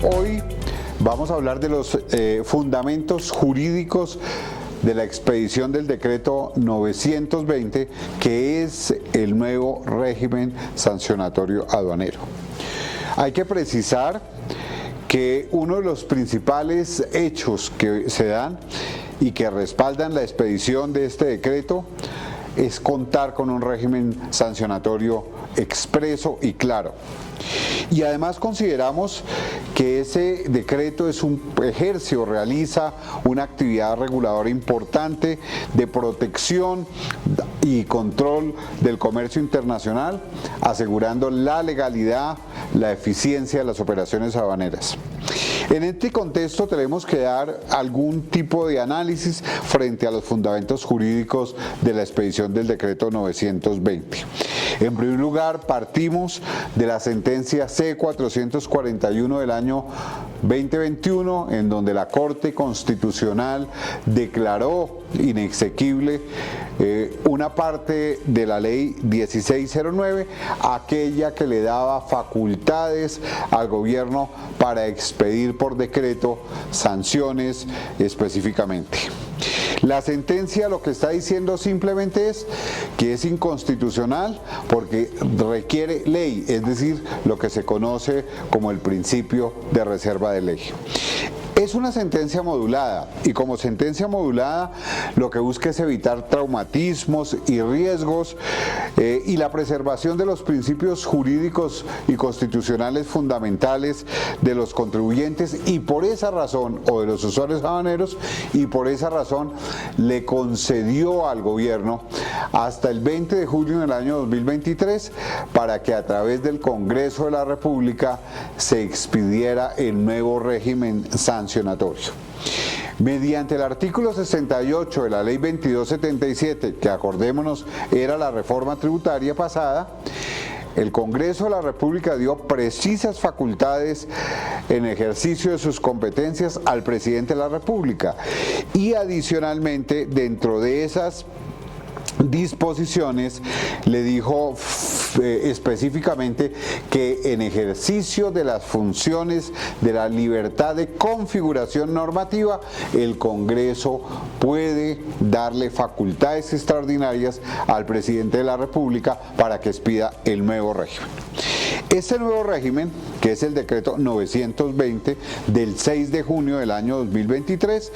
Hoy vamos a hablar de los fundamentos jurídicos de la expedición del decreto 920, que es el nuevo régimen sancionatorio aduanero. Hay que precisar que uno de los principales hechos que se dan y que respaldan la expedición de este decreto es contar con un régimen sancionatorio expreso y claro. Y además consideramos que ese decreto ejerce o realiza una actividad reguladora importante de protección y control del comercio internacional, asegurando la legalidad, la eficiencia de las operaciones aduaneras. En este contexto tenemos que dar algún tipo de análisis frente a los fundamentos jurídicos de la expedición del decreto 920. En primer lugar, partimos de la sentencia C-441 del año 2021, en donde la Corte Constitucional declaró inexequible una parte de la ley 1609, aquella que le daba facultades al gobierno para expedir por decreto sanciones específicamente. La sentencia lo que está diciendo simplemente es que es inconstitucional porque requiere ley, es decir, lo que se conoce como el principio de reserva de ley. Es una sentencia modulada y como sentencia modulada lo que busca es evitar traumatismos y riesgos y la preservación de los principios jurídicos y constitucionales fundamentales de los contribuyentes y por esa razón, o de los usuarios aduaneros, y por esa razón le concedió al gobierno hasta el 20 de junio del año 2023 para que a través del Congreso de la República se expidiera el nuevo régimen sancionatorio. Mediante el artículo 68 de la ley 2277, que acordémonos era la reforma tributaria pasada, el Congreso de la República dio precisas facultades en ejercicio de sus competencias al presidente de la República y adicionalmente dentro de esas disposiciones le dijo específicamente que en ejercicio de las funciones de la libertad de configuración normativa, el Congreso puede darle facultades extraordinarias al presidente de la República para que expida el nuevo régimen. Este nuevo régimen, que es el decreto 920 del 6 de junio del año 2023,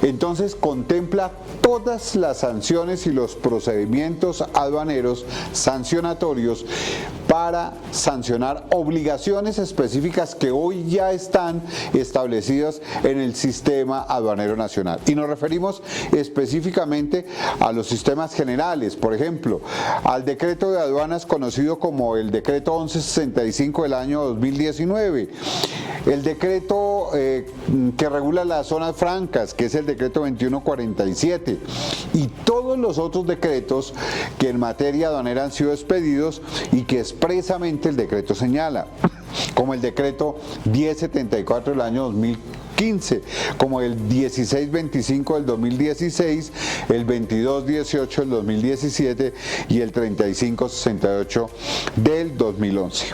entonces contempla todas las sanciones y los procedimientos aduaneros sancionatorios para sancionar obligaciones específicas que hoy ya están establecidas en el sistema aduanero nacional. Y nos referimos específicamente a los sistemas generales, por ejemplo, al decreto de aduanas conocido como el decreto 1165 del año 2019, el decreto que regula las zonas francas, que es el decreto 2147, y todos los otros decretos que en materia aduanera han sido expedidos y que expresamente el decreto señala, como el decreto 1074 del año 2015, como el 1625 del 2016, el 2218 del 2017 y el 3568 del 2011.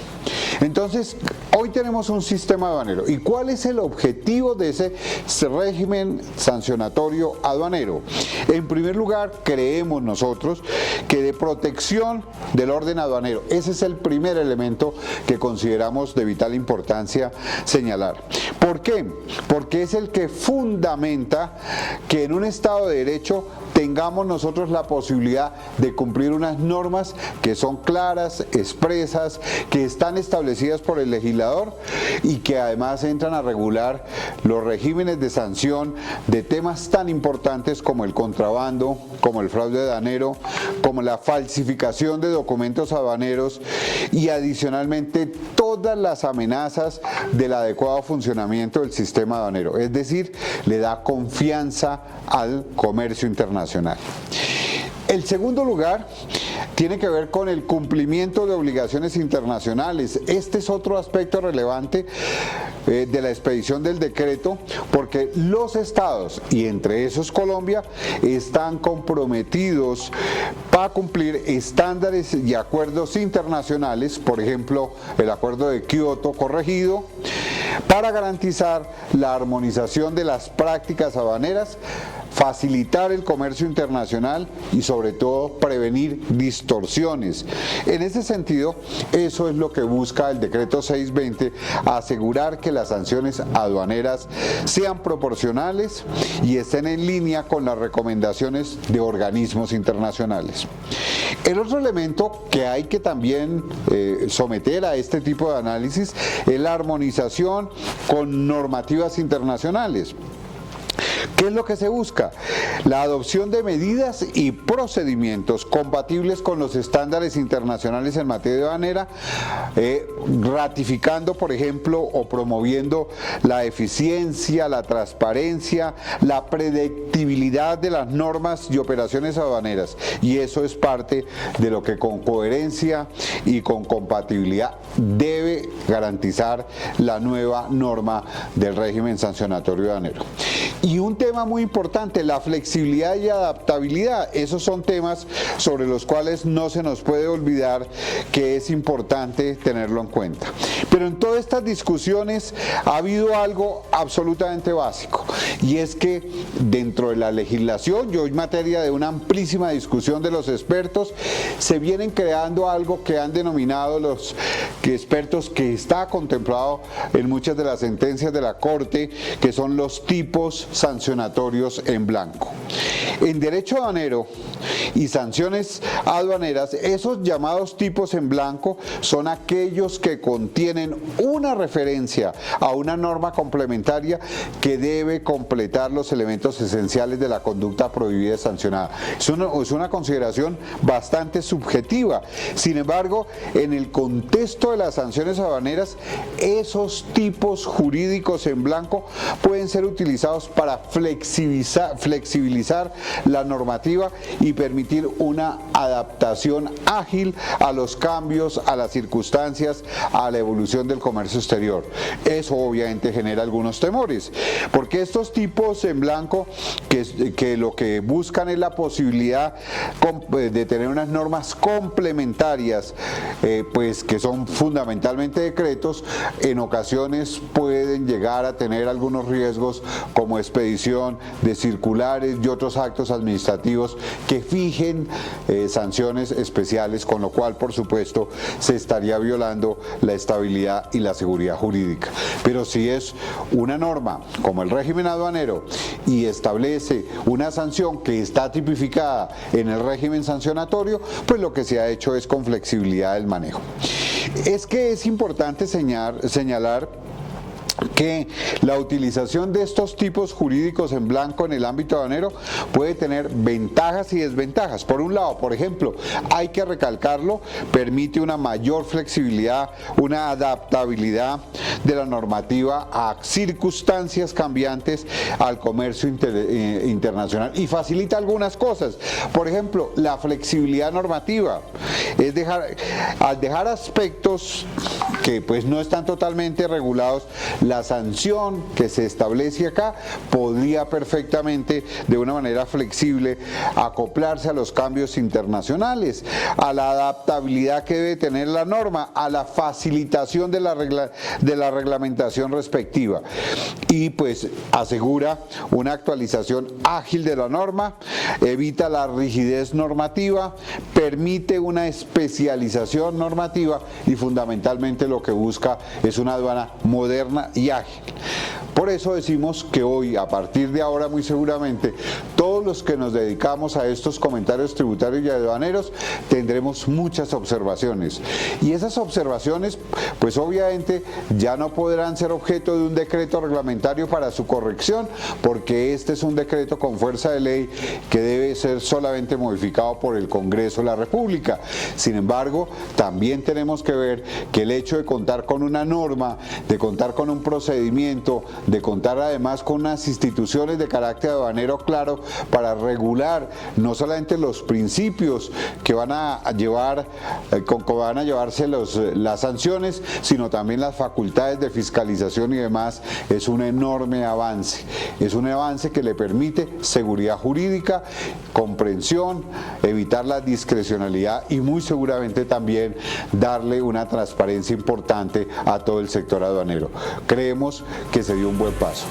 Entonces, hoy tenemos un sistema aduanero. ¿Y cuál es el objetivo de ese régimen sancionatorio aduanero? En primer lugar, creemos nosotros que de protección del orden aduanero. Ese es el primer elemento que consideramos de vital importancia señalar. ¿Por qué? Porque es el que fundamenta que en un Estado de Derecho tengamos nosotros la posibilidad de cumplir unas normas que son claras, expresas, que están establecidas por el legislador y que además entran a regular los regímenes de sanción de temas tan importantes como el contrabando, como el fraude aduanero, como la falsificación de documentos aduaneros y adicionalmente todas las amenazas del adecuado funcionamiento del sistema aduanero. Es decir, le da confianza al comercio internacional. El segundo lugar tiene que ver con el cumplimiento de obligaciones internacionales. Este es otro aspecto relevante de la expedición del decreto, porque los estados, y entre esos Colombia, están comprometidos para cumplir estándares y acuerdos internacionales, por ejemplo, el acuerdo de Kioto corregido, para garantizar la armonización de las prácticas aduaneras, facilitar el comercio internacional y sobre todo prevenir distorsiones. En ese sentido, eso es lo que busca el decreto 620, asegurar que las sanciones aduaneras sean proporcionales y estén en línea con las recomendaciones de organismos internacionales. El otro elemento que hay que también someter a este tipo de análisis es la armonización con normativas internacionales. ¿Qué es lo que se busca? La adopción de medidas y procedimientos compatibles con los estándares internacionales en materia aduanera, ratificando, por ejemplo, o promoviendo la eficiencia, la transparencia, la predictibilidad de las normas y operaciones aduaneras. Y eso es parte de lo que con coherencia y con compatibilidad debe garantizar la nueva norma del régimen sancionatorio aduanero. Y un tema muy importante, la flexibilidad y adaptabilidad. Esos son temas sobre los cuales no se nos puede olvidar que es importante tenerlo en cuenta. Pero en todas estas discusiones ha habido algo absolutamente básico, y es que dentro de la legislación, y hoy materia de una amplísima discusión de los expertos, se vienen creando algo que han denominado los expertos, que está contemplado en muchas de las sentencias de la Corte, que son los tipos sancionatorios en blanco. En derecho aduanero y sanciones aduaneras, esos llamados tipos en blanco son aquellos que contienen una referencia a una norma complementaria que debe completar los elementos esenciales de la conducta prohibida y sancionada. Es una consideración bastante subjetiva. Sin embargo, en el contexto de las sanciones aduaneras, esos tipos jurídicos en blanco pueden ser utilizados para flexibilizar la normativa y permitir una adaptación ágil a los cambios, a las circunstancias, a la evolución del comercio exterior. Eso obviamente genera algunos temores, porque estos tipos en blanco que lo que buscan es la posibilidad de tener unas normas complementarias, pues que son fundamentalmente decretos, en ocasiones pueden llegar a tener algunos riesgos como expedición de circulares y otros actos administrativos que fijen sanciones especiales, con lo cual por supuesto se estaría violando la estabilidad y la seguridad jurídica. Pero si es una norma como el régimen aduanero y establece una sanción que está tipificada en el régimen sancionatorio, pues lo que se ha hecho es con flexibilidad del manejo. Es que es importante señalar que la utilización de estos tipos jurídicos en blanco en el ámbito aduanero puede tener ventajas y desventajas. Por un lado, por ejemplo, hay que recalcarlo, permite una mayor flexibilidad, una adaptabilidad de la normativa a circunstancias cambiantes, al comercio internacional, y facilita algunas cosas. Por ejemplo, la flexibilidad normativa es al dejar aspectos que pues no están totalmente regulados, la sanción que se establece acá podría perfectamente de una manera flexible acoplarse a los cambios internacionales, a la adaptabilidad que debe tener la norma, a la facilitación de la reglamentación respectiva, y pues asegura una actualización ágil de la norma, evita la rigidez normativa, permite una especialización normativa y fundamentalmente lo que busca es una aduana moderna y ágil. Por eso decimos que hoy, a partir de ahora, muy seguramente, todos los que nos dedicamos a estos comentarios tributarios y aduaneros tendremos muchas observaciones. Y esas observaciones, pues obviamente, ya no podrán ser objeto de un decreto reglamentario para su corrección, porque este es un decreto con fuerza de ley que debe ser solamente modificado por el Congreso de la República. Sin embargo, también tenemos que ver que el hecho de contar con una norma, de contar con un procedimiento, de contar además con unas instituciones de carácter aduanero claro para regular no solamente los principios que van a llevarse las sanciones, sino también las facultades de fiscalización y demás, es un enorme avance. Es un avance que le permite seguridad jurídica, comprensión, evitar la discrecionalidad y muy seguramente también darle una transparencia importante a todo el sector aduanero. Creo creemos que se dio un buen paso.